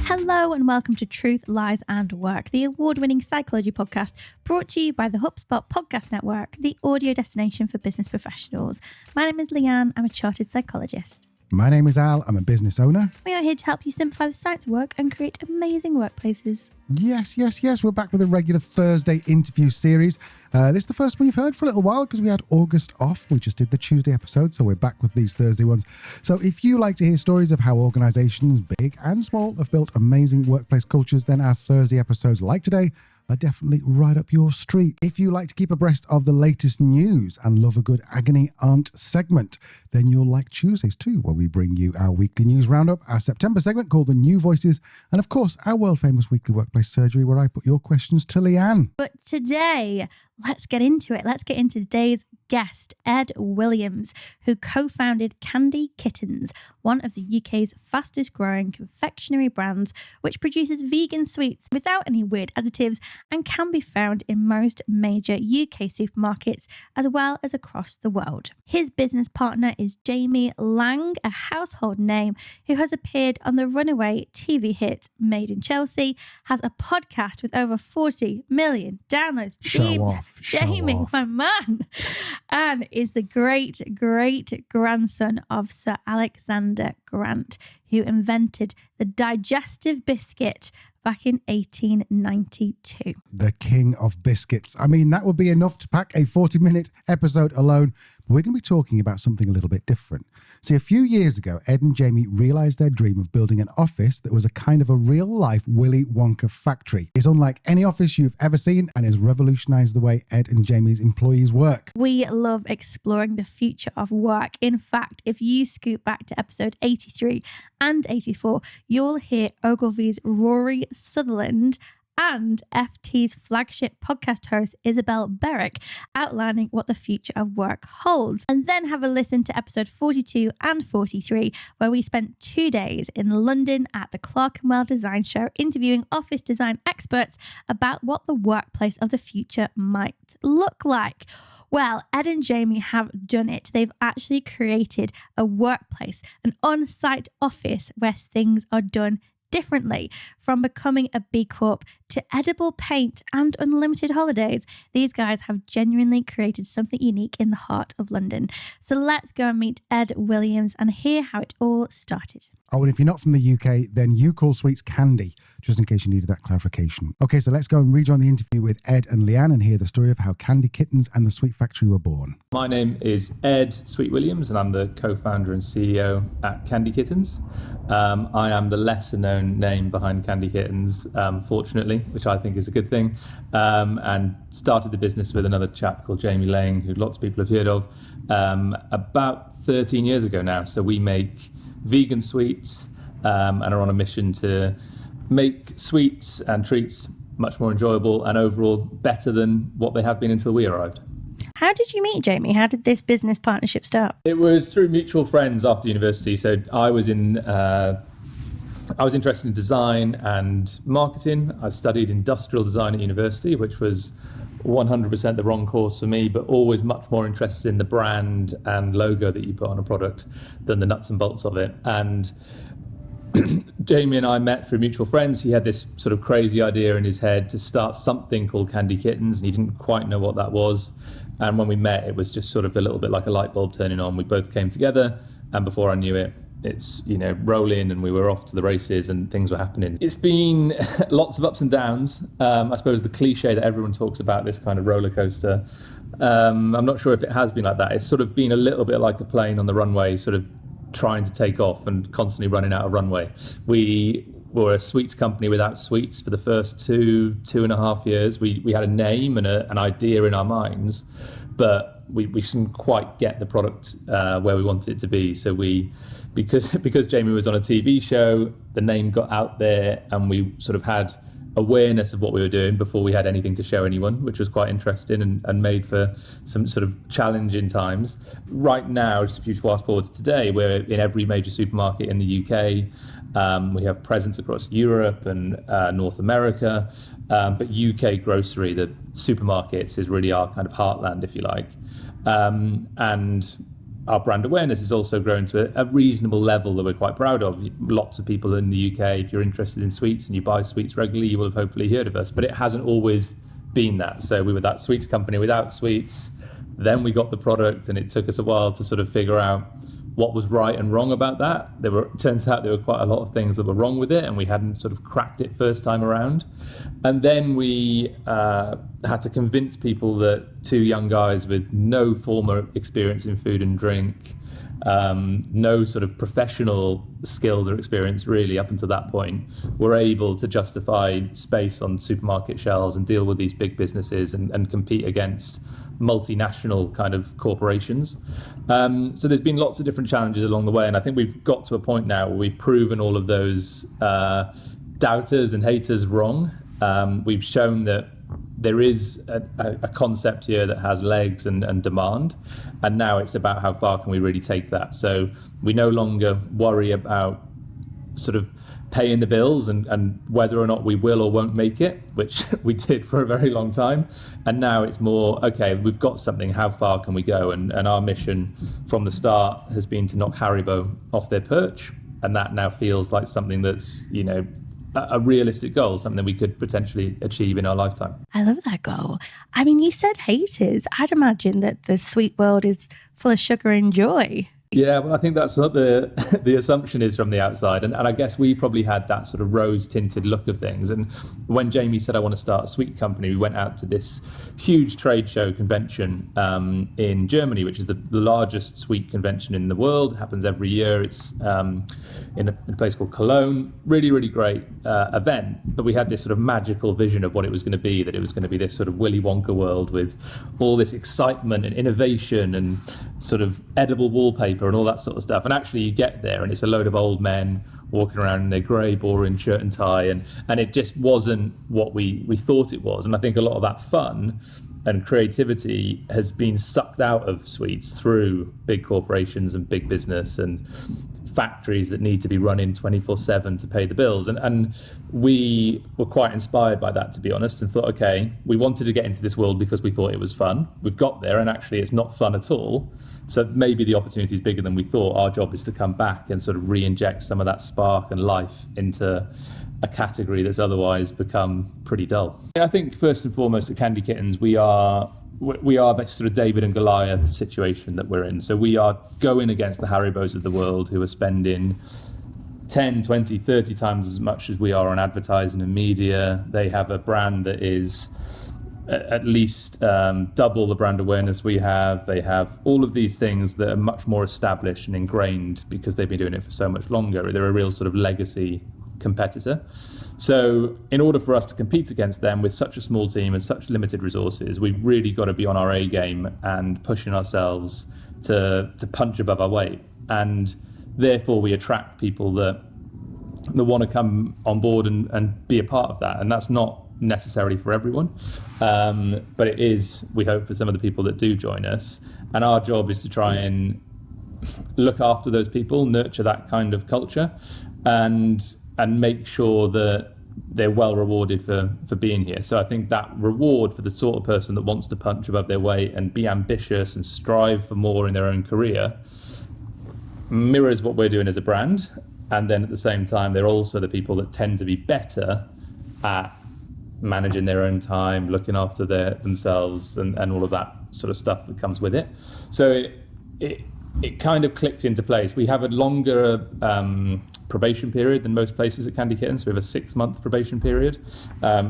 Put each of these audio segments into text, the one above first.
Hello and welcome to Truth, Lies and Work, the award-winning psychology podcast brought to you by the HubSpot Podcast Network, the audio destination for business professionals. My name is Leanne. I'm a chartered psychologist. My name is Al. I'm a business owner. We are here to help you simplify the science of work and create amazing workplaces. Yes. We're back with a regular Thursday interview series. This is the first one you've heard for a little while because we had August off. We just did the Tuesday episode, so we're back with these Thursday ones. So if you like to hear stories of how organizations, big and small, have built amazing workplace cultures, then our Thursday episodes like today are definitely right up your street. If you like to keep abreast of the latest news and love a good agony aunt segment, then you'll like Tuesdays too, where we bring you our weekly news roundup, our September segment called The New Voices, and of course, our world-famous weekly workplace surgery, where I put your questions to Leanne. But today, let's get into it. Let's get into today's guest, Ed Williams, who co-founded Candy Kittens, one of the UK's fastest growing confectionery brands, which produces vegan sweets without any weird additives and can be found in most major UK supermarkets as well as across the world. His business partner is Jamie Laing, a household name who has appeared on the runaway TV hit Made in Chelsea, has a podcast with over 40 million downloads. Jamie, my man, and is the great grandson of Sir Alexander Grant, who invented the digestive biscuit back in 1892. The king of biscuits. I mean, that would be enough to pack a 40-minute episode alone, but we're going to be talking about something a little bit different. See, a few years ago, Ed and Jamie realised their dream of building an office that was a kind of a real-life Willy Wonka factory. It's unlike any office you've ever seen and has revolutionised the way Ed and Jamie's employees work. We love exploring the future of work. In fact, if you scoot back to episode 83 and 84, you'll hear Ogilvy's Rory Sutherland and FT's flagship podcast host, Isabel Berwick, outlining what the future of work holds. And then have a listen to episode 42 and 43, where we spent 2 days in London at the Clerkenwell Design Show interviewing office design experts about what the workplace of the future might look like. Well, Ed and Jamie have done it. They've actually created a workplace, an on-site office where things are done differently. From becoming a B Corp to edible paint and unlimited holidays, these guys have genuinely created something unique in the heart of London. So let's go and meet Ed Williams and hear how it all started. Oh, and if you're not from the UK, then you call sweets candy, just in case you needed that clarification. Okay, so let's go and rejoin the interview with Ed and Leanne and hear the story of how Candy Kittens and the Sweet Factory were born. My name is Ed Sweet Williams and I'm the co-founder and CEO at Candy Kittens. I am the lesser known name behind Candy Kittens, fortunately, which I think is a good thing, and started the business with another chap called Jamie Laing, who lots of people have heard of, about 13 years ago now. So we make vegan sweets and are on a mission to make sweets and treats much more enjoyable and overall better than what they have been until we arrived. How did you meet Jamie? How did this business partnership start? It was through mutual friends after university. So I was interested in design and marketing. I studied industrial design at university, which was 100% the wrong course for me, but always much more interested in the brand and logo that you put on a product than the nuts and bolts of it. And Jamie and I met through mutual friends. He had this sort of crazy idea in his head to start something called Candy Kittens, and he didn't quite know what that was. And when we met, it was just sort of a little bit like a light bulb turning on. We both came together, and before I knew it, it's, rolling, and we were off to the races and things were happening. It's been lots of ups and downs. I suppose the cliche that everyone talks about, this kind of roller coaster. I'm not sure if it has been like that. It's sort of been a little bit like a plane on the runway, sort of trying to take off and constantly running out of runway. We were a sweets company without sweets for the first two and a half years. We had a name and an idea in our minds, but we didn't quite get the product where we wanted it to be. So because Jamie was on a TV show, the name got out there and we sort of had awareness of what we were doing before we had anything to show anyone, which was quite interesting and made for some sort of challenging times. Right now, just if you fast forward to today, we're in every major supermarket in the UK. We have presence across Europe and North America, but UK grocery, the supermarkets, is really our kind of heartland, if you like. And our brand awareness has also grown to a reasonable level that we're quite proud of. Lots of people in the UK, if you're interested in sweets and you buy sweets regularly, you will have hopefully heard of us. But it hasn't always been that. So we were that sweets company without sweets. Then we got the product, and it took us a while to sort of figure out what was right and wrong about that. Turns out there were quite a lot of things that were wrong with it, and we hadn't sort of cracked it first time around. And then we had to convince people that two young guys with no former experience in food and drink, no sort of professional skills or experience really up until that point, were able to justify space on supermarket shelves and deal with these big businesses and compete against multinational kind of corporations. So there's been lots of different challenges along the way, and I think we've got to a point now where we've proven all of those doubters and haters wrong. We've shown that there is a concept here that has legs and demand, and now it's about how far can we really take that. So we no longer worry about sort of paying the bills and whether or not we will or won't make it, which we did for a very long time. And now it's more, okay, we've got something, how far can we go? And our mission from the start has been to knock Haribo off their perch. And that now feels like something that's, you know, a realistic goal, something we could potentially achieve in our lifetime. I love that goal. I mean, you said haters. I'd imagine that the sweet world is full of sugar and joy. Yeah, well, I think that's what the assumption is from the outside. And I guess we probably had that sort of rose-tinted look of things. And when Jamie said, I want to start a sweet company, we went out to this huge trade show convention in Germany, which is the largest sweet convention in the world. It happens every year. It's in a place called Cologne. Really, really great event. But we had this sort of magical vision of what it was going to be, that it was going to be this sort of Willy Wonka world with all this excitement and innovation and sort of edible wallpaper and all that sort of stuff. And actually you get there and it's a load of old men walking around in their grey, boring shirt and tie, and it just wasn't what we thought it was. And I think a lot of that fun and creativity has been sucked out of sweets through big corporations and big business and factories that need to be running 24/7 to pay the bills. And we were quite inspired by that, to be honest, and thought, okay, we wanted to get into this world because we thought it was fun. We've got there and actually it's not fun at all. So maybe the opportunity is bigger than we thought. Our job is to come back and sort of re-inject some of that spark and life into a category that's otherwise become pretty dull. I think first and foremost at Candy Kittens, we are this sort of David and Goliath situation that we're in. So we are going against the Haribos of the world who are spending 10, 20, 30 times as much as we are on advertising and media. They have a brand that is at least double the brand awareness we have. They have all of these things that are much more established and ingrained because they've been doing it for so much longer. They're a real sort of legacy competitor. So in order for us to compete against them with such a small team and such limited resources, we've really got to be on our A game and pushing ourselves to punch above our weight. And therefore we attract people that want to come on board and be a part of that. And that's not necessarily for everyone, but it is, we hope, for some of the people that do join us. And our job is to try and look after those people, nurture that kind of culture, and make sure that they're well rewarded for being here. So I think that reward for the sort of person that wants to punch above their weight and be ambitious and strive for more in their own career mirrors what we're doing as a brand. And then at the same time, they're also the people that tend to be better at managing their own time, looking after themselves and all of that sort of stuff that comes with it. So it kind of clicked into place. We have a longer probation period than most places at Candy Kittens. We have a 6-month probation period,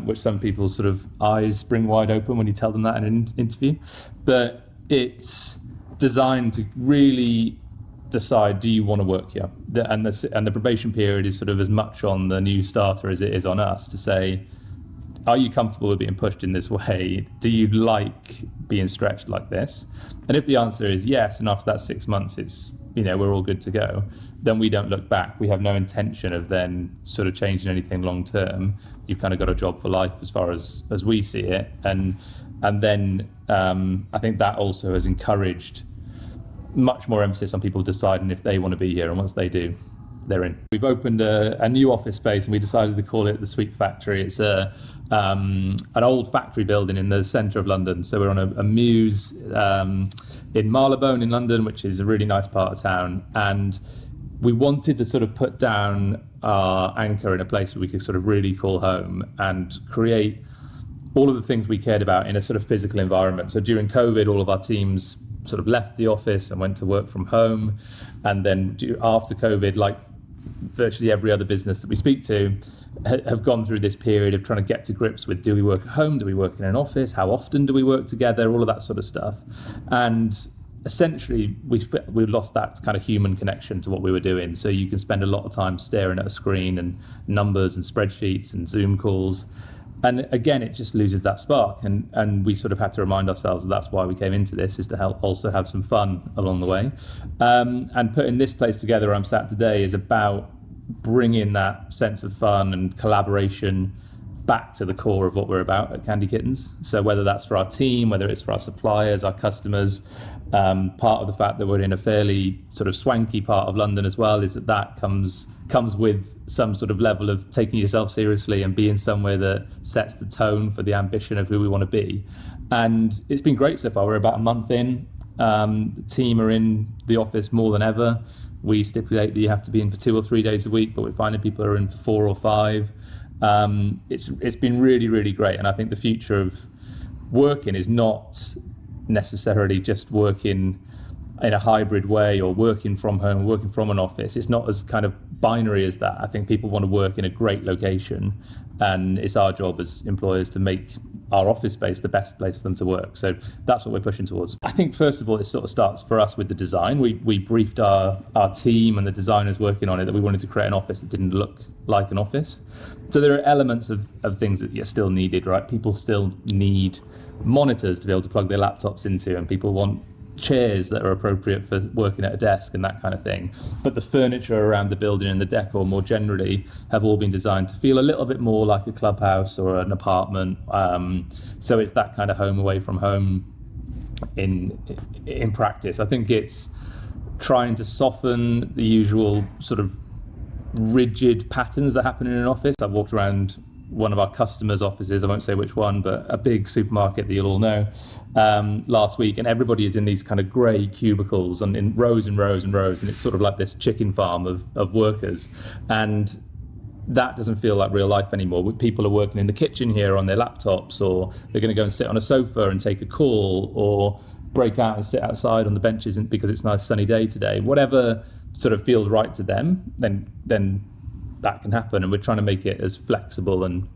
which some people's sort of eyes spring wide open when you tell them that in an interview. But it's designed to really decide, do you want to work here? And the probation period is sort of as much on the new starter as it is on us to say, are you comfortable with being pushed in this way? Do you like being stretched like this? And if the answer is yes, and after that 6 months, it's, you know, we're all good to go, then we don't look back. We have no intention of then sort of changing anything long term. You've kind of got a job for life as far as we see it. And then I think that also has encouraged much more emphasis on people deciding if they want to be here. And once they do, they're in. We've opened a new office space and we decided to call it the Sweet Factory. It's an old factory building in the centre of London. So we're on a mews in Marylebone in London, which is a really nice part of town. And we wanted to sort of put down our anchor in a place where we could sort of really call home and create all of the things we cared about in a sort of physical environment. So during COVID, all of our teams sort of left the office and went to work from home. And then after COVID, like virtually every other business that we speak to, have gone through this period of trying to get to grips with, do we work at home? Do we work in an office? How often do we work together? All of that sort of stuff. And essentially, we lost that kind of human connection to what we were doing. So you can spend a lot of time staring at a screen and numbers and spreadsheets and Zoom calls. And again, it just loses that spark. And we sort of had to remind ourselves that's why we came into this, is to help also have some fun along the way. And putting this place together where I'm sat today is about bringing that sense of fun and collaboration back to the core of what we're about at Candy Kittens. So whether that's for our team, whether it's for our suppliers, our customers, part of the fact that we're in a fairly sort of swanky part of London as well is that comes with some sort of level of taking yourself seriously and being somewhere that sets the tone for the ambition of who we want to be. And it's been great so far. We're about a month in. The team are in the office more than ever. We stipulate that you have to be in for 2 or 3 days a week, but we're finding people are in for 4 or 5. It's been really, really great. And I think the future of working is not necessarily just working in a hybrid way or working from home, working from an office. It's not as kind of binary as that. I think people want to work in a great location, and it's our job as employers to make our office space the best place for them to work. So that's what we're pushing towards. I think first of all, it sort of starts for us with the design. We briefed our team and the designers working on it that we wanted to create an office that didn't look like an office. So there are elements of things that are still needed, right? People still need monitors to be able to plug their laptops into, and people want chairs that are appropriate for working at a desk and that kind of thing. But the furniture around the building and the decor more generally have all been designed to feel a little bit more like a clubhouse or an apartment. So it's that kind of home away from home in practice. I think it's trying to soften the usual sort of rigid patterns that happen in an office. I've walked around one of our customers' offices, I won't say which one, but a big supermarket that you'll all know, last week, and everybody is in these kind of grey cubicles and in rows and rows and rows, and it's sort of like this chicken farm of workers. And that doesn't feel like real life anymore. People are working in the kitchen here on their laptops, or they're going to go and sit on a sofa and take a call, or break out and sit outside on the benches because it's a nice sunny day today. Whatever sort of feels right to them, then that can happen, and we're trying to make it as flexible and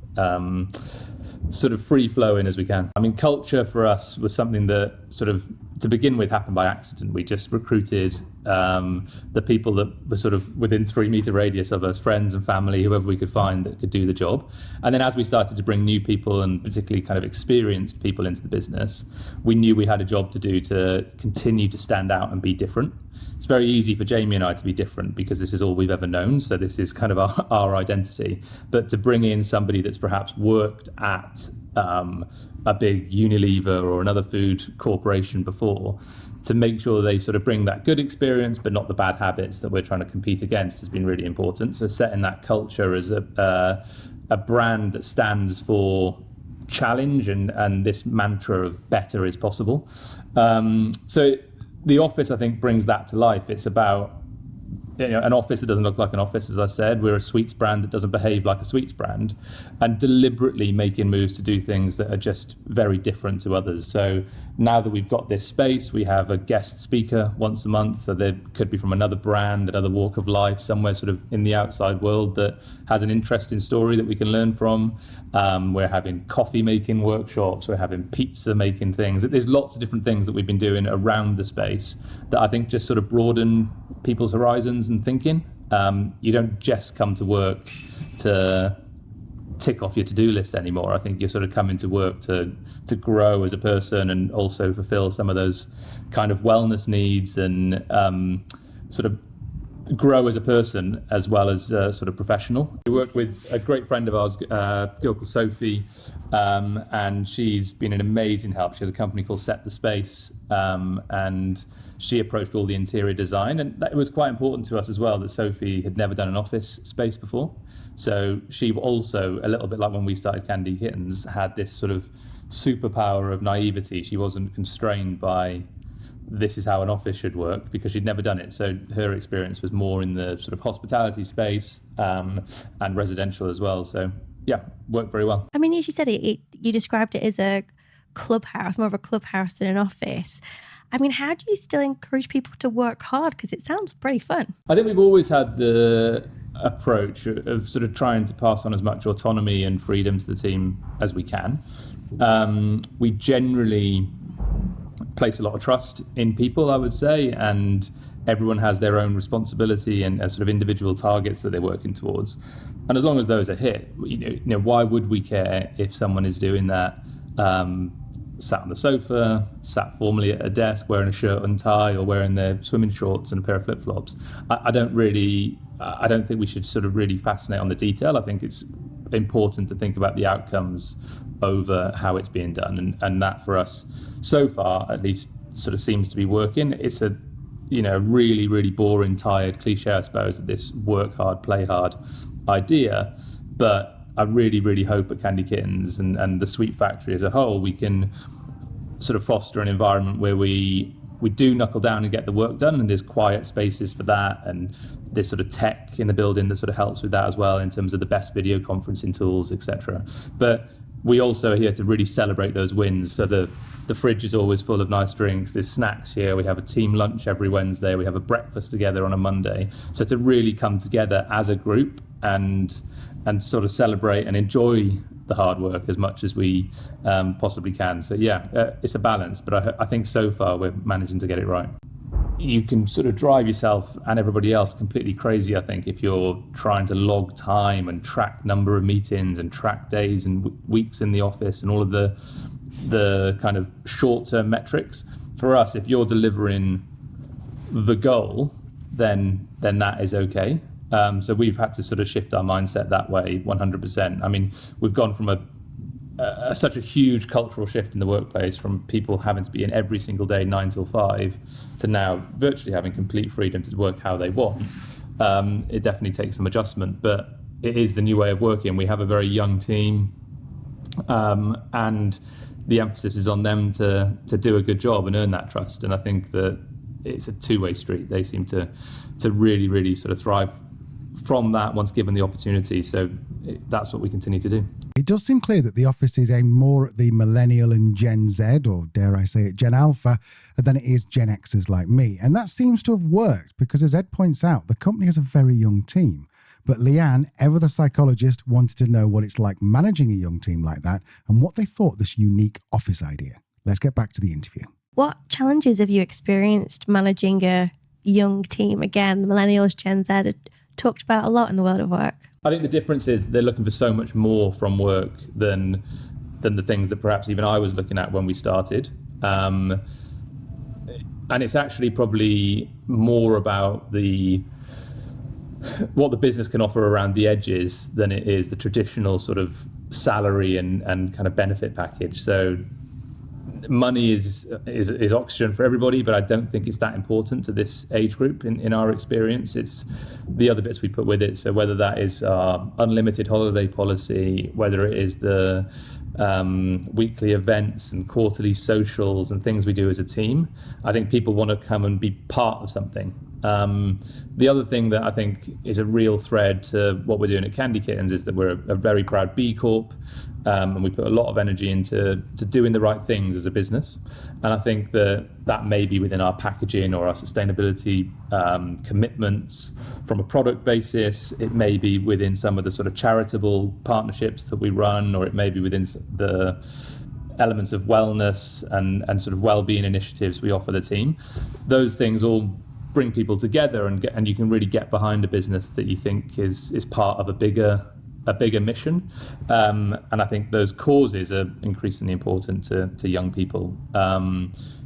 sort of free-flowing as we can. I mean, culture for us was something that sort of, to begin with, happened by accident. We just recruited the people that were sort of within 3-meter radius of us, friends and family, whoever we could find that could do the job. And then as we started to bring new people, and particularly kind of experienced people into the business, we knew we had a job to do to continue to stand out and be different. It's very easy for Jamie and I to be different because this is all we've ever known. So this is kind of our identity. But to bring in somebody that's perhaps worked at a big Unilever or another food corporation before, to make sure they sort of bring that good experience but not the bad habits that we're trying to compete against, has been really important. So setting that culture as a brand that stands for challenge and this mantra of better is possible. So the office, I think, brings that to life. It's about an office that doesn't look like an office, as I said. We're a sweets brand that doesn't behave like a sweets brand, and deliberately making moves to do things that are just very different to others. So now that we've got this space, we have a guest speaker once a month. So there could be from another brand, another walk of life, somewhere sort of in the outside world that has an interesting story that we can learn from. We're having coffee making workshops. We're having pizza making things. There's lots of different things that we've been doing around the space that I think just sort of broaden people's horizons and thinking. You don't just come to work to tick off your to-do list anymore. I think you're sort of coming to work to grow as a person and also fulfill some of those kind of wellness needs and sort of grow as a person as well as sort of professional. We work with a great friend of ours, a girl called Sophie, and she's been an amazing help. She has a company called Set the Space, and she approached all the interior design, and it was quite important to us as well that Sophie had never done an office space before. So she also, a little bit like when we started Candy Kittens, had this sort of superpower of naivety. She wasn't constrained by this is how an office should work because she'd never done it. So her experience was more in the sort of hospitality space and residential as well. So yeah, worked very well. I mean, as you said, you described it as a clubhouse, more of a clubhouse than an office. I mean, how do you still encourage people to work hard? Because it sounds pretty fun. I think we've always had the approach of sort of trying to pass on as much autonomy and freedom to the team as we can. We generally place a lot of trust in people, I would say, and everyone has their own responsibility and sort of individual targets that they're working towards. And as long as those are hit, you know, why would we care if someone is doing that sat on the sofa, sat formally at a desk wearing a shirt and tie, or wearing their swimming shorts and a pair of flip-flops? I don't think we should sort of really fascinate on the detail. I think it's important to think about the outcomes over how it's being done, and that for us so far at least sort of seems to be working. It's a really, really boring, tired cliche, I suppose, that this work hard, play hard idea, but I really, really hope at Candy Kittens and the Sweet Factory as a whole, we can sort of foster an environment where we do knuckle down and get the work done, and there's quiet spaces for that, and there's sort of tech in the building that sort of helps with that as well in terms of the best video conferencing tools, etc. But we also are here to really celebrate those wins. So the fridge is always full of nice drinks. There's snacks here. We have a team lunch every Wednesday. We have a breakfast together on a Monday. So to really come together as a group and sort of celebrate and enjoy the hard work as much as we possibly can. So yeah, it's a balance, but I think so far we're managing to get it right. You can sort of drive yourself and everybody else completely crazy, I think, if you're trying to log time and track number of meetings and track days and weeks in the office and all of the kind of short-term metrics. For us, if you're delivering the goal, then that is okay. So we've had to sort of shift our mindset that way 100%. I mean, we've gone from such a huge cultural shift in the workplace, from people having to be in every single day 9 till 5 to now virtually having complete freedom to work how they want. It definitely takes some adjustment, but it is the new way of working. We have a very young team, and the emphasis is on them to do a good job and earn that trust. And I think that it's a two-way street. They seem to really, really sort of thrive from that once given the opportunity. So that's what we continue to do. It does seem clear that the office is aimed more at the millennial and Gen Z, or dare I say it, Gen Alpha, than it is Gen Xers like me. And that seems to have worked because, as Ed points out, the company has a very young team. But Leanne, ever the psychologist, wanted to know what it's like managing a young team like that and what they thought this unique office idea. Let's get back to the interview. What challenges have you experienced managing a young team? Again, the millennials, Gen Z are talked about a lot in the world of work. I think the difference is they're looking for so much more from work than the things that perhaps even I was looking at when we started. And it's actually probably more about what the business can offer around the edges than it is the traditional sort of salary and kind of benefit package. So money is oxygen for everybody, but I don't think it's that important to this age group in our experience. It's the other bits we put with it. So whether that is our unlimited holiday policy, whether it is the weekly events and quarterly socials and things we do as a team, I think people want to come and be part of something. The other thing that I think is a real thread to what we're doing at Candy Kittens is that we're a very proud B Corp, and we put a lot of energy into doing the right things as a business. And I think that may be within our packaging or our sustainability commitments from a product basis. It may be within some of the sort of charitable partnerships that we run, or it may be within the elements of wellness and sort of well-being initiatives we offer the team. Those things all bring people together, and you can really get behind a business that you think is part of a bigger a bigger mission. And I think those causes are increasingly important to young people.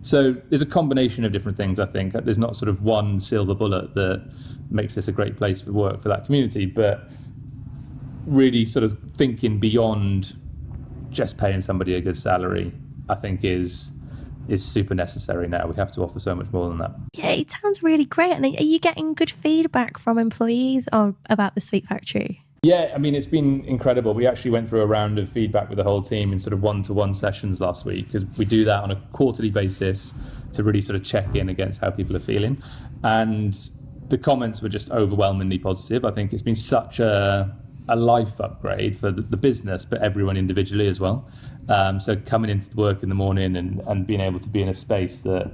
So there's a combination of different things, I think. There's not sort of one silver bullet that makes this a great place for work for that community, but really sort of thinking beyond just paying somebody a good salary, I think is super necessary now. We have to offer so much more than that. Yeah, it sounds really great. And are you getting good feedback from employees or about the Sweet Factory? Yeah, I mean, it's been incredible. We actually went through a round of feedback with the whole team in sort of one-to-one sessions last week, because we do that on a quarterly basis to really sort of check in against how people are feeling. And the comments were just overwhelmingly positive. I think it's been such a life upgrade for the business, but everyone individually as well. So coming into work in the morning and being able to be in a space that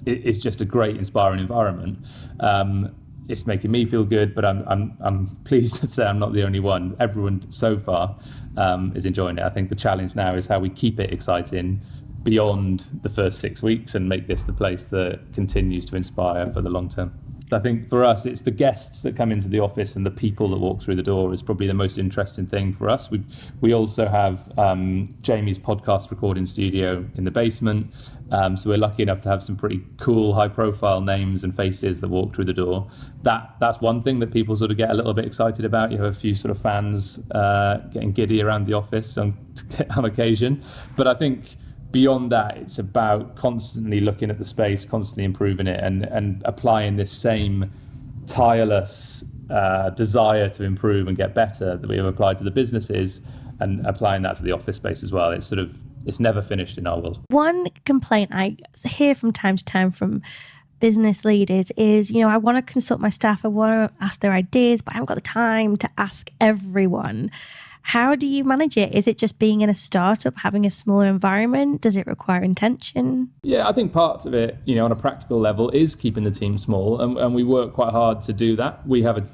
is just a great, inspiring environment. It's making me feel good, but I'm pleased to say I'm not the only one. Everyone so far is enjoying it. I think the challenge now is how we keep it exciting beyond the first 6 weeks and make this the place that continues to inspire for the long term. I think for us, it's the guests that come into the office and the people that walk through the door is probably the most interesting thing for us. We also have Jamie's podcast recording studio in the basement. So we're lucky enough to have some pretty cool, high-profile names and faces that walk through the door. That's one thing that people sort of get a little bit excited about. You have a few sort of fans getting giddy around the office on occasion. But I think beyond that, it's about constantly looking at the space, constantly improving it, and applying this same tireless desire to improve and get better that we have applied to the businesses, and applying that to the office space as well. It's never finished in our world. One complaint I hear from time to time from business leaders is, I want to consult my staff, I want to ask their ideas, but I haven't got the time to ask everyone. How do you manage it? Is it just being in a startup, having a smaller environment? Does it require intention? Yeah, I think part of it, on a practical level, is keeping the team small, and we work quite hard to do that. We have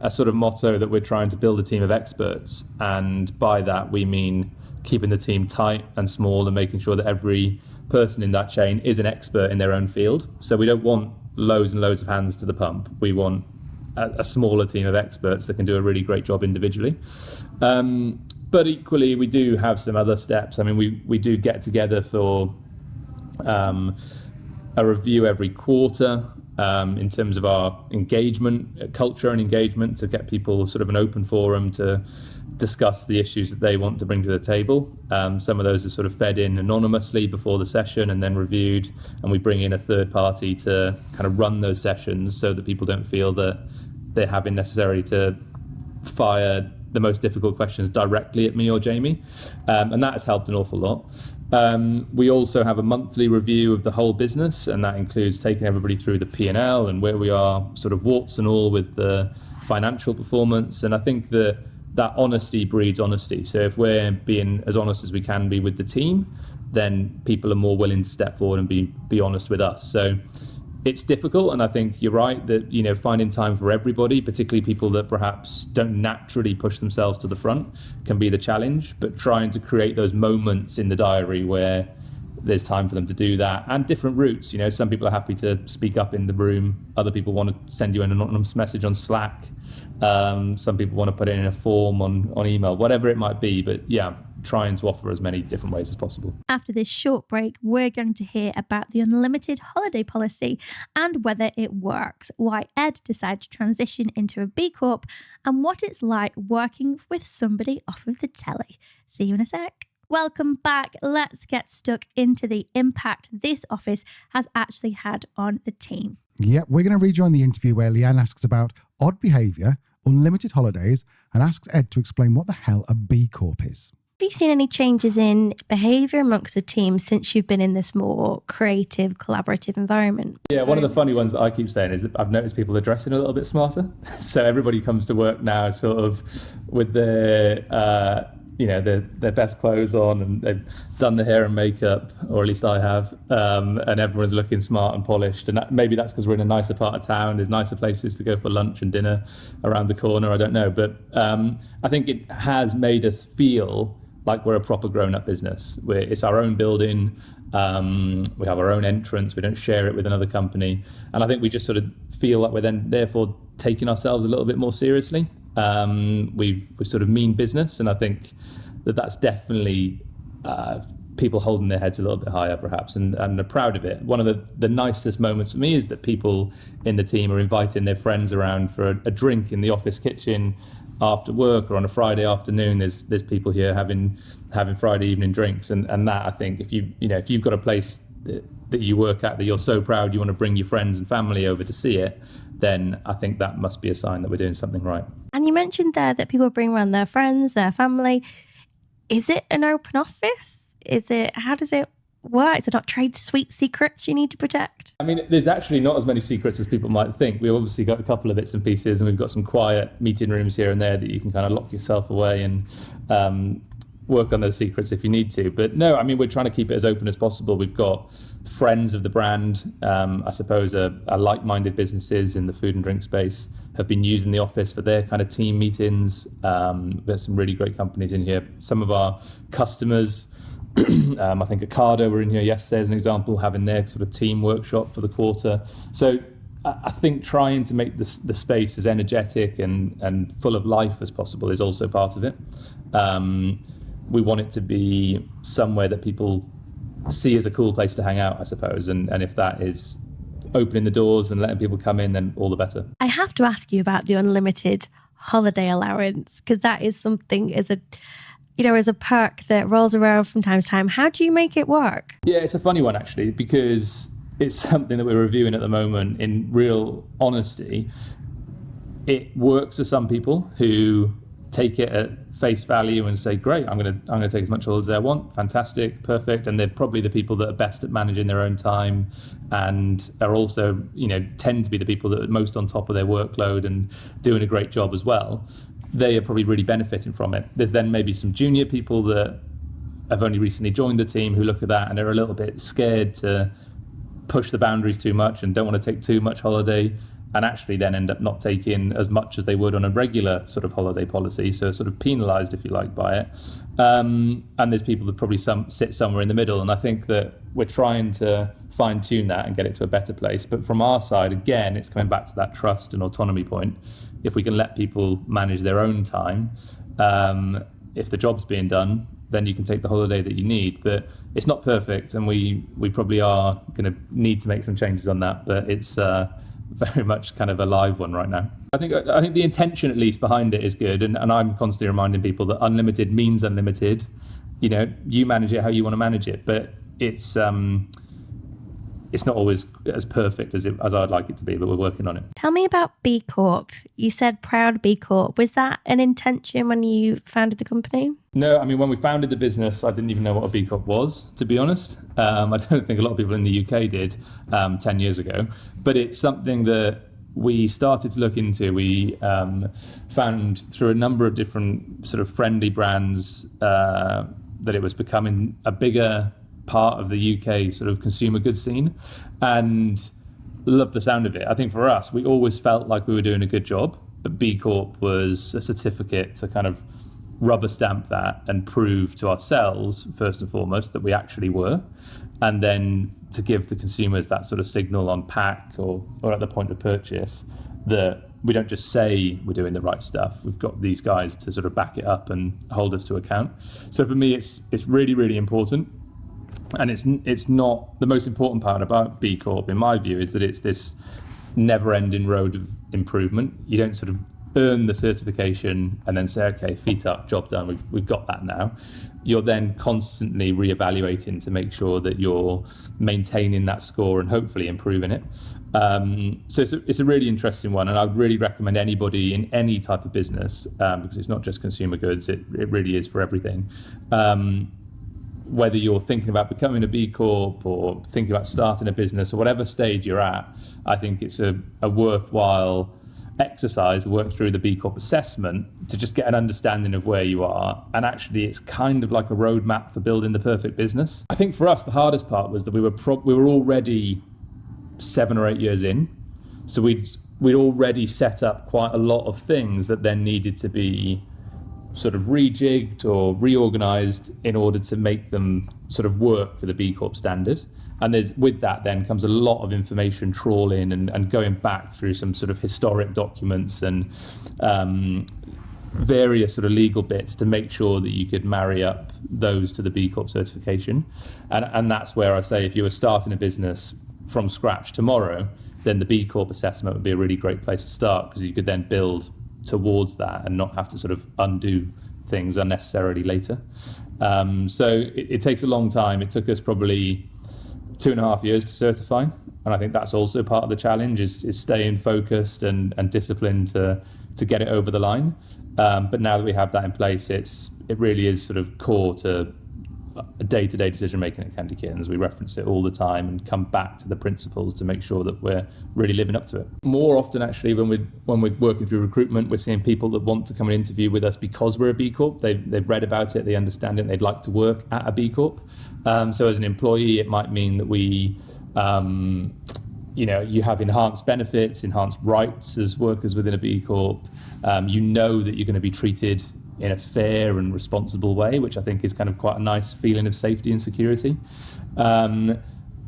a sort of motto that we're trying to build a team of experts, and by that we mean keeping the team tight and small and making sure that every person in that chain is an expert in their own field. So we don't want loads and loads of hands to the pump. We want a smaller team of experts that can do a really great job individually. But equally, we do have some other steps. I mean, we do get together for a review every quarter in terms of our engagement, culture and engagement, to get people sort of an open forum to discuss the issues that they want to bring to the table. Some of those are sort of fed in anonymously before the session and then reviewed, and we bring in a third party to kind of run those sessions so that people don't feel that they're having necessarily to fire the most difficult questions directly at me or Jamie, and that has helped an awful lot. We also have a monthly review of the whole business, and that includes taking everybody through the P&L and where we are sort of warts and all with the financial performance. And I think that honesty breeds honesty. So if we're being as honest as we can be with the team, then people are more willing to step forward and be honest with us. So it's difficult, and I think you're right that finding time for everybody, particularly people that perhaps don't naturally push themselves to the front, can be the challenge. But trying to create those moments in the diary where there's time for them to do that, and different routes. Some people are happy to speak up in the room. Other people want to send you an anonymous message on Slack. Some people want to put it in a form on email, whatever it might be. But yeah, trying to offer as many different ways as possible. After this short break, we're going to hear about the unlimited holiday policy and whether it works, why Ed decided to transition into a B Corp, and what it's like working with somebody off of the telly. See you in a sec. Welcome back. Let's get stuck into the impact this office has actually had on the team. Yep, we're going to rejoin the interview where Leanne asks about odd behaviour, unlimited holidays, and asks Ed to explain what the hell a B Corp is. Have you seen any changes in behaviour amongst the team since you've been in this more creative, collaborative environment? Yeah, one of the funny ones that I keep saying is that I've noticed people are dressing a little bit smarter. So everybody comes to work now sort of with their best clothes on, and they've done the hair and makeup, or at least I have, and everyone's looking smart and polished. And maybe that's because we're in a nicer part of town. There's nicer places to go for lunch and dinner around the corner. I don't know. But I think it has made us feel like we're a proper grown-up business. It's our own building. We have our own entrance. We don't share it with another company. And I think we just sort of feel like we're then therefore taking ourselves a little bit more seriously. We sort of mean business, and I think that's definitely people holding their heads a little bit higher, perhaps, and are proud of it. One of the nicest moments for me is that people in the team are inviting their friends around for a drink in the office kitchen after work, or on a Friday afternoon. There's people here having Friday evening drinks, and that, I think, if you've got a place that you work at that you're so proud you want to bring your friends and family over to see it, then I think that must be a sign that we're doing something right. And you mentioned there that people bring around their friends, their family. Is it an open office? How does it work? Is it not trade sweet secrets you need to protect? I mean, there's actually not as many secrets as people might think. We've obviously got a couple of bits and pieces, and we've got some quiet meeting rooms here and there that you can kind of lock yourself away and work on those secrets if you need to. But no, I mean, we're trying to keep it as open as possible. We've got friends of the brand, I suppose, are like-minded businesses in the food and drink space, have been using the office for their kind of team meetings. There's some really great companies in here. Some of our customers, I think Ocado were in here yesterday as an example, having their sort of team workshop for the quarter. So I think trying to make the space as energetic and full of life as possible is also part of it. We want it to be somewhere that people see as a cool place to hang out, I suppose. And if that is opening the doors and letting people come in, then all the better. I have to ask you about the unlimited holiday allowance, because that is something as a perk that rolls around from time to time. How do you make it work? Yeah, it's a funny one, actually, because it's something that we're reviewing at the moment in real honesty. It works for some people who take it at face value and say, great, I'm going to take as much holiday I want. Fantastic, perfect. And they're probably the people that are best at managing their own time, and are also, tend to be the people that are most on top of their workload and doing a great job as well. They are probably really benefiting from it. There's then maybe some junior people that have only recently joined the team who look at that and are a little bit scared to push the boundaries too much and don't want to take too much holiday, and actually then end up not taking as much as they would on a regular sort of holiday policy, so sort of penalised, if you like, by it. And there's people that probably sit somewhere in the middle, and I think that we're trying to fine-tune that and get it to a better place. But from our side, again, it's coming back to that trust and autonomy point. If we can let people manage their own time, if the job's being done, then you can take the holiday that you need. But it's not perfect, and we probably are going to need to make some changes on that, but it's very much kind of a live one right now. I think the intention, at least, behind it is good, and I'm constantly reminding people that unlimited means unlimited. You manage it how you want to manage it, but it's not always as perfect as I'd like it to be, but we're working on it. Tell me about B Corp. You said proud B Corp. Was that an intention when you founded the company? No, I mean, when we founded the business, I didn't even know what a B Corp was, to be honest. I don't think a lot of people in the UK did 10 years ago, but it's something that we started to look into. We found through a number of different sort of friendly brands that it was becoming a bigger part of the UK sort of consumer goods scene, and loved the sound of it. I think for us, we always felt like we were doing a good job, but B Corp was a certificate to kind of rubber stamp that and prove to ourselves, first and foremost, that we actually were, and then to give the consumers that sort of signal on pack or at the point of purchase that we don't just say we're doing the right stuff. We've got these guys to sort of back it up and hold us to account. So for me, it's really, really important. And it's not the most important part about B Corp, in my view, is that it's this never-ending road of improvement. You don't sort of earn the certification and then say, okay, feet up, job done, we've got that now. You're then constantly reevaluating to make sure that you're maintaining that score and hopefully improving it. So it's a really interesting one, and I'd really recommend anybody in any type of business, because it's not just consumer goods, it really is for everything. Whether you're thinking about becoming a B Corp or thinking about starting a business or whatever stage you're at, I think it's a worthwhile exercise to work through the B Corp assessment to just get an understanding of where you are. And actually, it's kind of like a roadmap for building the perfect business. I think for us, the hardest part was that we were already 7 or 8 years in. So we'd already set up quite a lot of things that then needed to be sort of rejigged or reorganized in order to make them sort of work for the B Corp standard. And with that then comes a lot of information trawling and going back through some sort of historic documents and various sort of legal bits to make sure that you could marry up those to the B Corp certification. And that's where I say, if you were starting a business from scratch tomorrow, then the B Corp assessment would be a really great place to start, because you could then build towards that and not have to sort of undo things unnecessarily later. So it takes a long time. It took us probably 2.5 years to certify. And I think that's also part of the challenge, is staying focused and disciplined to get it over the line. But now that we have that in place, it really is sort of core to a day-to-day decision making at Candy Kittens. We reference it all the time and come back to the principles to make sure that we're really living up to it. More often, actually, when we're working through recruitment, we're seeing people that want to come and interview with us because we're a B Corp. They've read about it, they understand it, and they'd like to work at a B Corp. So as an employee, it might mean that we you have enhanced benefits, enhanced rights as workers within a B Corp. You know that you're going to be treated in a fair and responsible way, which I think is kind of quite a nice feeling of safety and security. I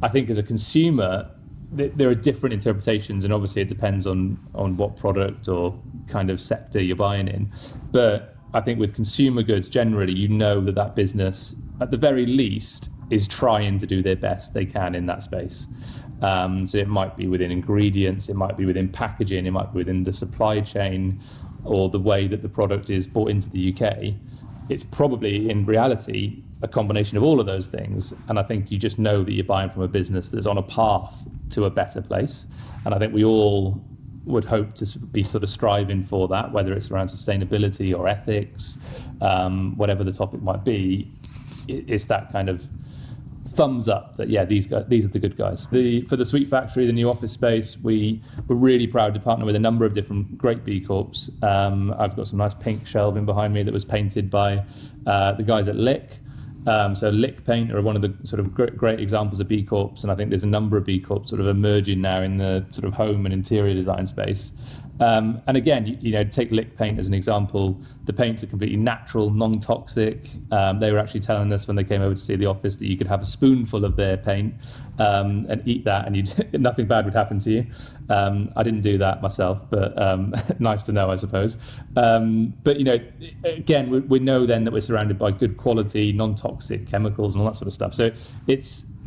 think as a consumer, there are different interpretations, and obviously it depends on what product or kind of sector you're buying in. But I think with consumer goods generally, you know that business, at the very least, is trying to do their best they can in that space. So it might be within ingredients, it might be within packaging, it might be within the supply chain, or the way that the product is brought into the UK. It's probably, in reality, a combination of all of those things. And I think you just know that you're buying from a business that's on a path to a better place. And I think we all would hope to be sort of striving for that, whether it's around sustainability or ethics, whatever the topic might be. It's that kind of thumbs up that, yeah, these are the good guys. For the Sweet Factory, the new office space, we were really proud to partner with a number of different great B Corps. I've got some nice pink shelving behind me that was painted by the guys at Lick. So Lick Paint are one of the sort of great examples of B Corps, and I think there's a number of B Corps sort of emerging now in the sort of home and interior design space. And again, take Lick Paint as an example. The paints are completely natural, non-toxic. They were actually telling us when they came over to see the office that you could have a spoonful of their paint and eat that, and nothing bad would happen to you. I didn't do that myself, but nice to know, I suppose. But again, we know then that we're surrounded by good quality, non-toxic chemicals and all that sort of stuff. So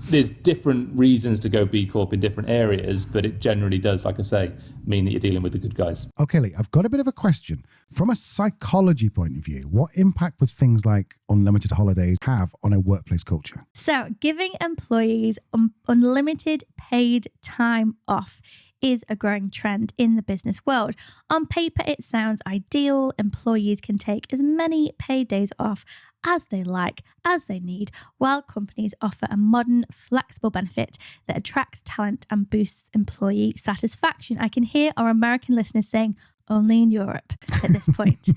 there's different reasons to go B Corp in different areas, but it generally does, like I say, mean that you're dealing with the good guys. Okay, Lee, I've got a bit of a question. From a psychology point of view, what impact would things like unlimited holidays have on a workplace culture? So giving employees unlimited paid time off is a growing trend in the business world. On paper, it sounds ideal. Employees can take as many paid days off as they like, as they need, while companies offer a modern, flexible benefit that attracts talent and boosts employee satisfaction. I can hear our American listeners saying, only in Europe at this point.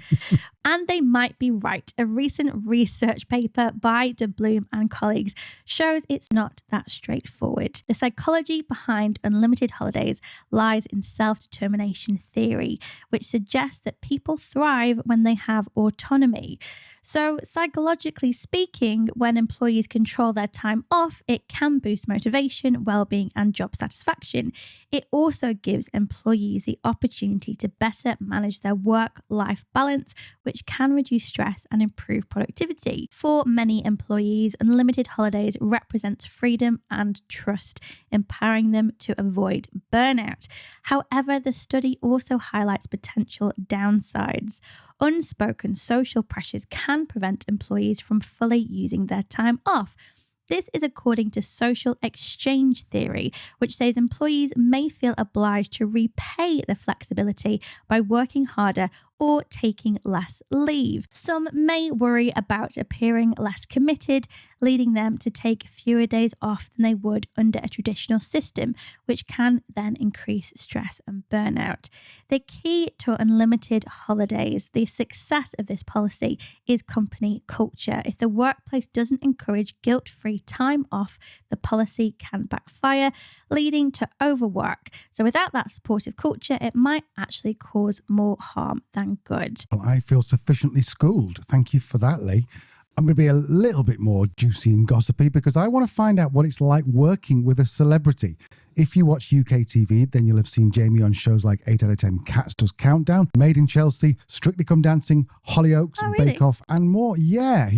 And they might be right. A recent research paper by De Bloom and colleagues shows it's not that straightforward. The psychology behind unlimited holidays lies in self-determination theory, which suggests that people thrive when they have autonomy. So psychologically speaking, when employees control their time off, it can boost motivation, well-being, and job satisfaction. It also gives employees the opportunity to better manage their work-life balance, which can reduce stress and improve productivity. For many employees, unlimited holidays represents freedom and trust, empowering them to avoid burnout. However, the study also highlights potential downsides. Unspoken social pressures can prevent employees from fully using their time off. This is according to social exchange theory, which says employees may feel obliged to repay the flexibility by working harder or taking less leave. Some may worry about appearing less committed, leading them to take fewer days off than they would under a traditional system, which can then increase stress and burnout. The key to unlimited holidays, the success of this policy, is company culture. If the workplace doesn't encourage guilt-free time off, the policy can backfire, leading to overwork. So without that supportive culture, it might actually cause more harm than good. Well, I feel sufficiently schooled. Thank you for that, Lee. I'm going to be a little bit more juicy and gossipy because I want to find out what it's like working with a celebrity. If you watch UK TV, then you'll have seen Jamie on shows like 8 out of 10 Cats Does Countdown, Made in Chelsea, Strictly Come Dancing, Hollyoaks, Bake Off, and more. Yeah,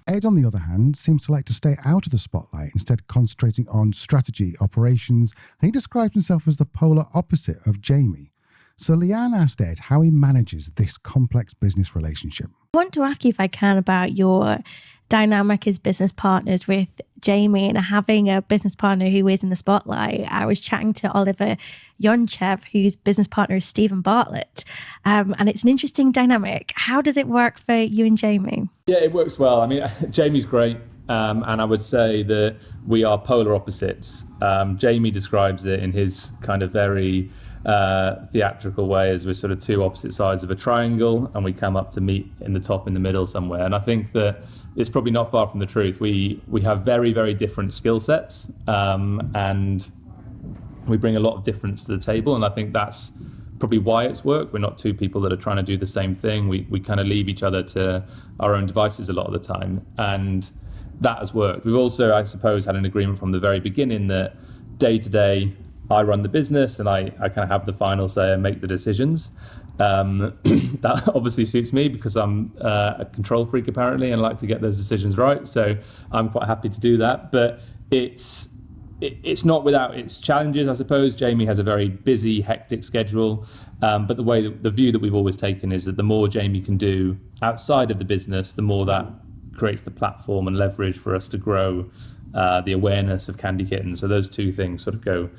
Ed, on the other hand, seems to like to stay out of the spotlight, instead concentrating on strategy, operations, and he describes himself as the polar opposite of Jamie. So Leanne asked Ed how he manages this complex business relationship. I want to ask you, if I can, about your dynamic as business partners with Jamie and having a business partner who is in the spotlight. I was chatting to Oliver Yonchev, whose business partner is Stephen Bartlett, and it's an interesting dynamic. How does it work for you and Jamie? Yeah, it works well. I mean, Jamie's great, and I would say that we are polar opposites. Jamie describes it in his kind of very theatrical way as we're sort of two opposite sides of a triangle, and we come up to meet in the top in the middle somewhere. And I think that it's probably not far from the truth. We have very, very different skill sets, and we bring a lot of difference to the table. And I think that's probably why it's worked. We're not two people that are trying to do the same thing. We kind of leave each other to our own devices a lot of the time, and that has worked. We've also, I suppose, had an agreement from the very beginning that day to day I run the business and I kind of have the final say and make the decisions. That obviously suits me because I'm a control freak apparently and like to get those decisions right. So I'm quite happy to do that. But it's not without its challenges, I suppose. Jamie has a very busy, hectic schedule. But the view that we've always taken is that the more Jamie can do outside of the business, the more that creates the platform and leverage for us to grow the awareness of Candy Kittens. So those two things sort of go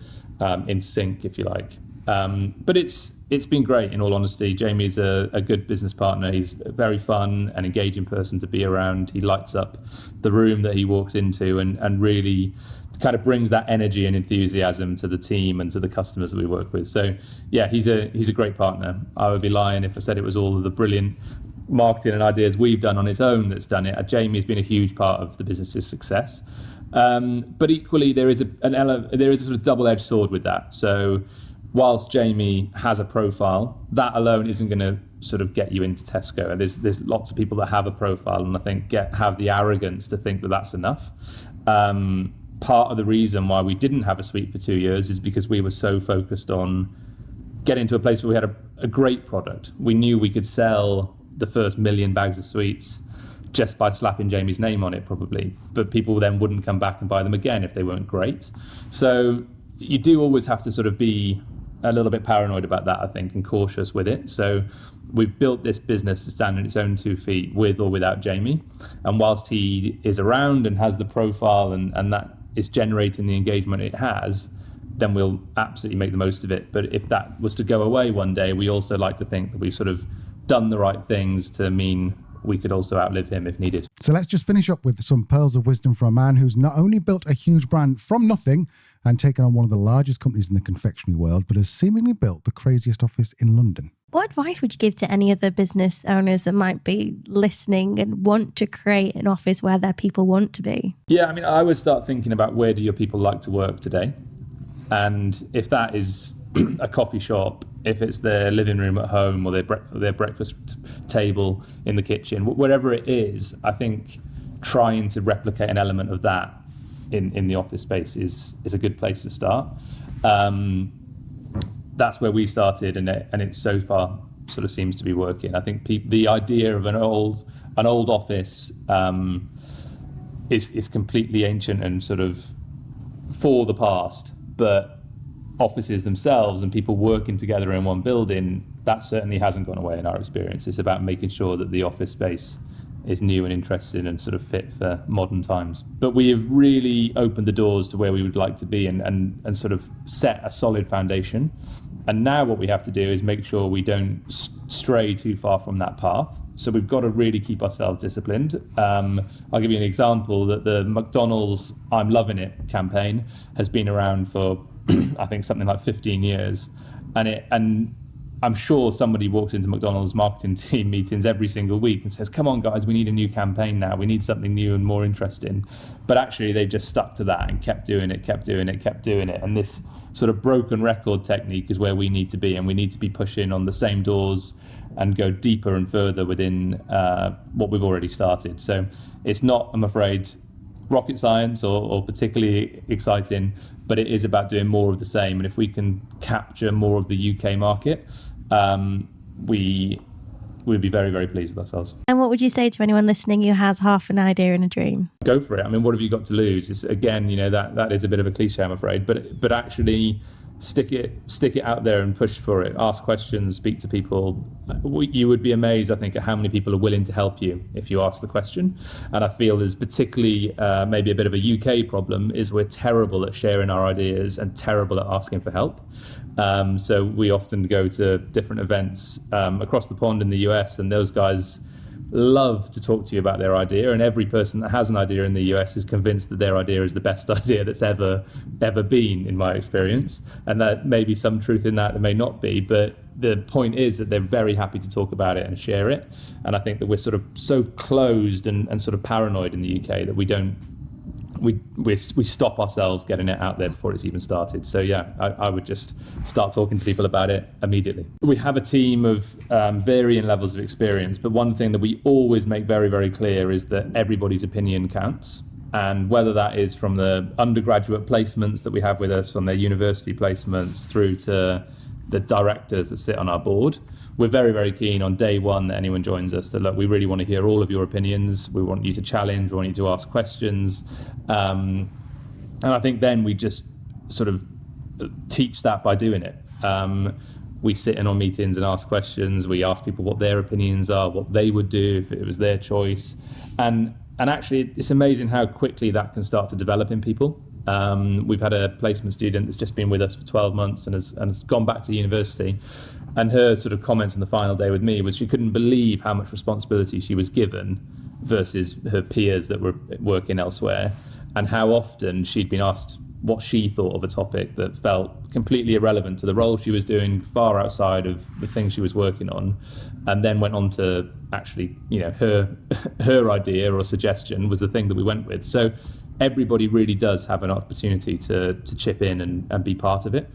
in sync, if you like. But it's been great, in all honesty. Jamie's a good business partner. He's a very fun and engaging person to be around. He lights up the room that he walks into and really kind of brings that energy and enthusiasm to the team and to the customers that we work with. So yeah, he's a great partner. I would be lying if I said it was all of the brilliant marketing and ideas we've done on its own that's done it. Jamie's been a huge part of the business's success. But equally, there is a sort of double-edged sword with that. So whilst Jamie has a profile, that alone isn't going to sort of get you into Tesco. And there's lots of people that have a profile and I think have the arrogance to think that that's enough. Part of the reason why we didn't have a suite for 2 years is because we were so focused on getting to a place where we had a great product. We knew we could sell the first 1 million bags of sweets just by slapping Jamie's name on it probably, but people then wouldn't come back and buy them again if they weren't great. So you do always have to sort of be a little bit paranoid about that, I think, and cautious with it. So we've built this business to stand on its own 2 feet with or without Jamie. And whilst he is around and has the profile and that is generating the engagement it has, then we'll absolutely make the most of it. But if that was to go away one day, we also like to think that we've sort of done the right things to mean we could also outlive him if needed. So let's just finish up with some pearls of wisdom from a man who's not only built a huge brand from nothing and taken on one of the largest companies in the confectionery world, but has seemingly built the craziest office in London. What advice would you give to any other business owners that might be listening and want to create an office where their people want to be? Yeah, I mean, I would start thinking about where do your people like to work today? And if that is a coffee shop, if it's their living room at home or their breakfast table in the kitchen, wherever it is, I think trying to replicate an element of that in the office space is a good place to start. That's where we started, and it so far sort of seems to be working. I think the idea of an old office is completely ancient and sort of for the past, but offices themselves and people working together in one building, that certainly hasn't gone away in our experience. It's about making sure that the office space is new and interesting and sort of fit for modern times. But we have really opened the doors to where we would like to be and sort of set a solid foundation. And now what we have to do is make sure we don't stray too far from that path. So we've got to really keep ourselves disciplined. I'll give you an example that the McDonald's I'm Loving It campaign has been around for I think something like 15 years. And I'm sure somebody walks into McDonald's marketing team meetings every single week and says, come on guys, we need a new campaign now. We need something new and more interesting. But actually they just stuck to that and kept doing it. And this sort of broken record technique is where we need to be, and we need to be pushing on the same doors and go deeper and further within what we've already started. So it's not, I'm afraid, rocket science or particularly exciting, but it is about doing more of the same. And if we can capture more of the UK market, we'd be very, very pleased with ourselves. And what would you say to anyone listening who has half an idea and a dream? Go for it. I mean, what have you got to lose? It's, again, that is a bit of a cliche, I'm afraid, but actually stick it out there and push for it. Ask questions, speak to people. You would be amazed, I think, at how many people are willing to help you if you ask the question. And I feel there's particularly maybe a bit of a UK problem is we're terrible at sharing our ideas and terrible at asking for help. So we often go to different events across the pond in the US, and those guys love to talk to you about their idea, and every person that has an idea in the US is convinced that their idea is the best idea that's ever been, in my experience. And that may be some truth in that, there may not be, but the point is that they're very happy to talk about it and share it. And I think that we're sort of so closed and sort of paranoid in the UK that we stop ourselves getting it out there before it's even started. So yeah, I would just start talking to people about it immediately. We have a team of varying levels of experience, but one thing that we always make very, very clear is that everybody's opinion counts. And whether that is from the undergraduate placements that we have with us, from their university placements, through to the directors that sit on our board, we're very, very keen on day one that anyone joins us that, look, we really want to hear all of your opinions. We want you to challenge, we want you to ask questions. And I think then we just sort of teach that by doing it. We sit in on meetings and ask questions. We ask people what their opinions are, what they would do if it was their choice. And actually, it's amazing how quickly that can start to develop in people. We've had a placement student that's just been with us for 12 months and has gone back to university. And her sort of comments on the final day with me was she couldn't believe how much responsibility she was given versus her peers that were working elsewhere, and how often she'd been asked what she thought of a topic that felt completely irrelevant to the role she was doing, far outside of the thing she was working on, and then went on to actually, her idea or suggestion was the thing that we went with. So everybody really does have an opportunity to chip in and be part of it.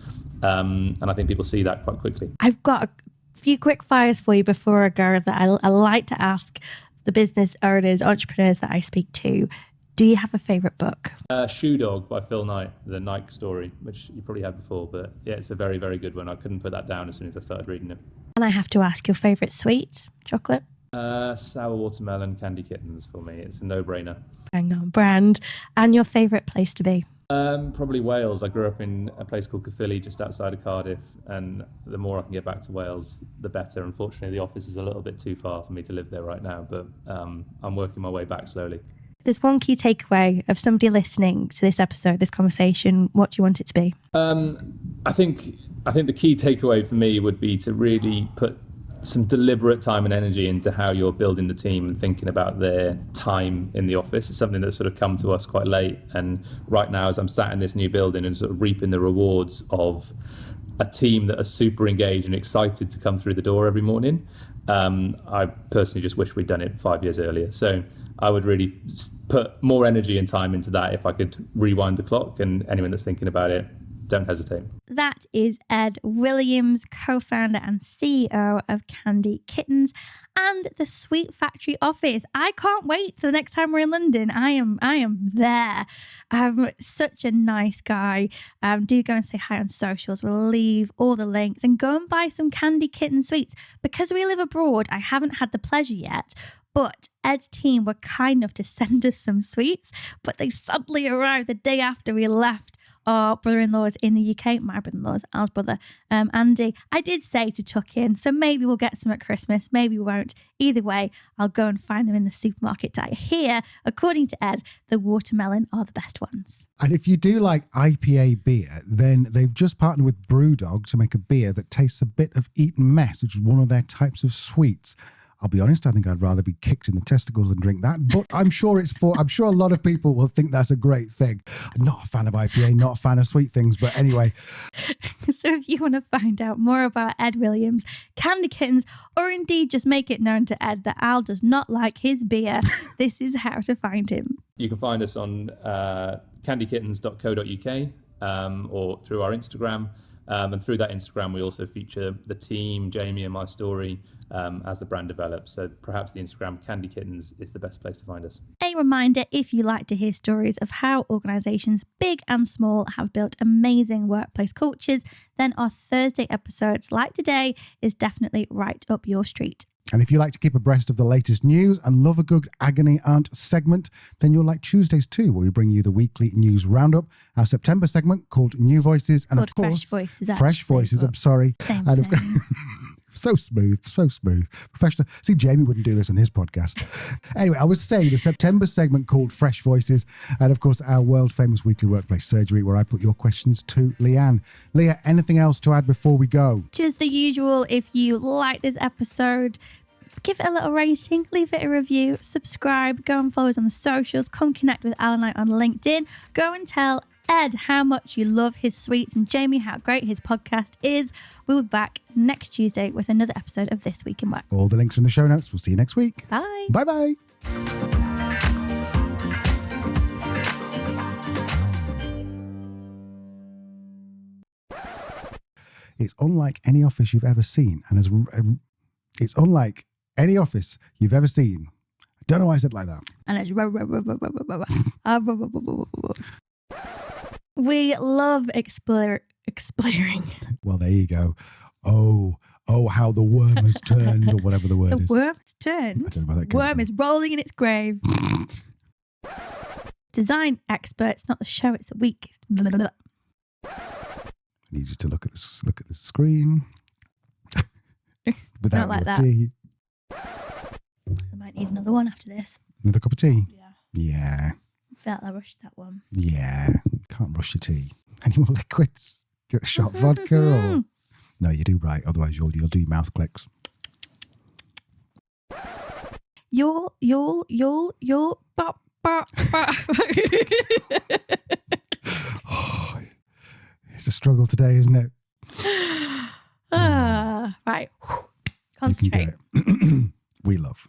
And I think people see that quite quickly. I've got a few quick fires for you before I go that I like to ask the business owners, entrepreneurs that I speak to. Do you have a favourite book? Shoe Dog by Phil Knight, the Nike story, which you probably had before, but yeah, it's a very, very good one. I couldn't put that down as soon as I started reading it. And I have to ask, your favourite sweet, chocolate? Sour watermelon Candy Kittens for me. It's a no-brainer. Bang on brand. And your favourite place to be? Probably Wales. I grew up in a place called Caerphilly, just outside of Cardiff, and the more I can get back to Wales, the better. Unfortunately, the office is a little bit too far for me to live there right now, but I'm working my way back slowly. There's one key takeaway of somebody listening to this episode, this conversation. What do you want it to be? I think the key takeaway for me would be to really put some deliberate time and energy into how you're building the team and thinking about their time in the office. It's something that's sort of come to us quite late. And right now, as I'm sat in this new building and sort of reaping the rewards of a team that are super engaged and excited to come through the door every morning, I personally just wish we'd done it 5 years earlier. So I would really put more energy and time into that if I could rewind the clock. And anyone that's thinking about it, don't hesitate. That is Ed Williams, co-founder and CEO of Candy Kittens and the Sweet Factory office. I can't wait for the next time we're in London. I am there. Such a nice guy. Do go and say hi on socials. We'll leave all the links and go and buy some Candy Kitten sweets. Because we live abroad, I haven't had the pleasure yet, but Ed's team were kind enough to send us some sweets, but they suddenly arrived the day after we left our brother-in-laws in the UK, my brother-in-law's, Al's brother, Andy. I did say to tuck in, so maybe we'll get some at Christmas, maybe we won't. Either way, I'll go and find them in the supermarket. I hear, according to Ed, the watermelon are the best ones. And if you do like IPA beer, then they've just partnered with Brewdog to make a beer that tastes a bit of Eton Mess, which is one of their types of sweets. I'll be honest, I think I'd rather be kicked in the testicles than drink that, but I'm sure a lot of people will think that's a great thing. I'm not a fan of IPA, not a fan of sweet things, but anyway. So if you want to find out more about Ed Williams, Candy Kittens, or indeed just make it known to Ed that Al does not like his beer, this is how to find him. You can find us on candykittens.co.uk. or through our Instagram. And through that Instagram, we also feature the team, Jamie and my story, as the brand develops. So perhaps the Instagram Candy Kittens is the best place to find us. A reminder, if you like to hear stories of how organisations big and small have built amazing workplace cultures, then our Thursday episodes like today is definitely right up your street. And if you like to keep abreast of the latest news and love a good Agony Aunt segment, then you'll like Tuesdays too, where we bring you the weekly news roundup, our September segment called New Voices, and Called of course, Fresh Voices, Fresh actually, Voices, but I'm sorry. same, And same. so smooth, so smooth. Professional. See, Jamie wouldn't do this on his podcast. Anyway, I was saying the September segment called Fresh Voices, and of course, our world famous weekly workplace surgery, where I put your questions to Leanne. Leah, anything else to add before we go? Just the usual, if you like this episode, give it a little rating, leave it a review, subscribe, go and follow us on the socials, come connect with Al and I on LinkedIn, go and tell Ed how much you love his sweets and Jamie how great his podcast is. We'll be back next Tuesday with another episode of This Week in Work. All the links from the show notes. We'll see you next week. Bye. Bye-bye. It's unlike any office you've ever seen, and it's unlike any office you've ever seen. I don't know why I said it like that. And it's we love exploring. Well, there you go. Oh, how the worm has turned, or whatever the word The is. worm has turned. I don't know where that came Worm from. is rolling in its grave. Design experts, not the show. It's a week. I need you to look at this. Look at the screen. Without Not like your that. tea. I might need another one after this. Another cup of tea. Yeah. Yeah. I felt I rushed that one. Yeah. Can't rush your tea. Any more liquids? Do you want a shot of vodka or? No, you do right. Otherwise, you'll do mouth clicks. You'll bop, bop, bop. Oh, it's a struggle today, isn't it? Right. You can do Concentrate. it. We love.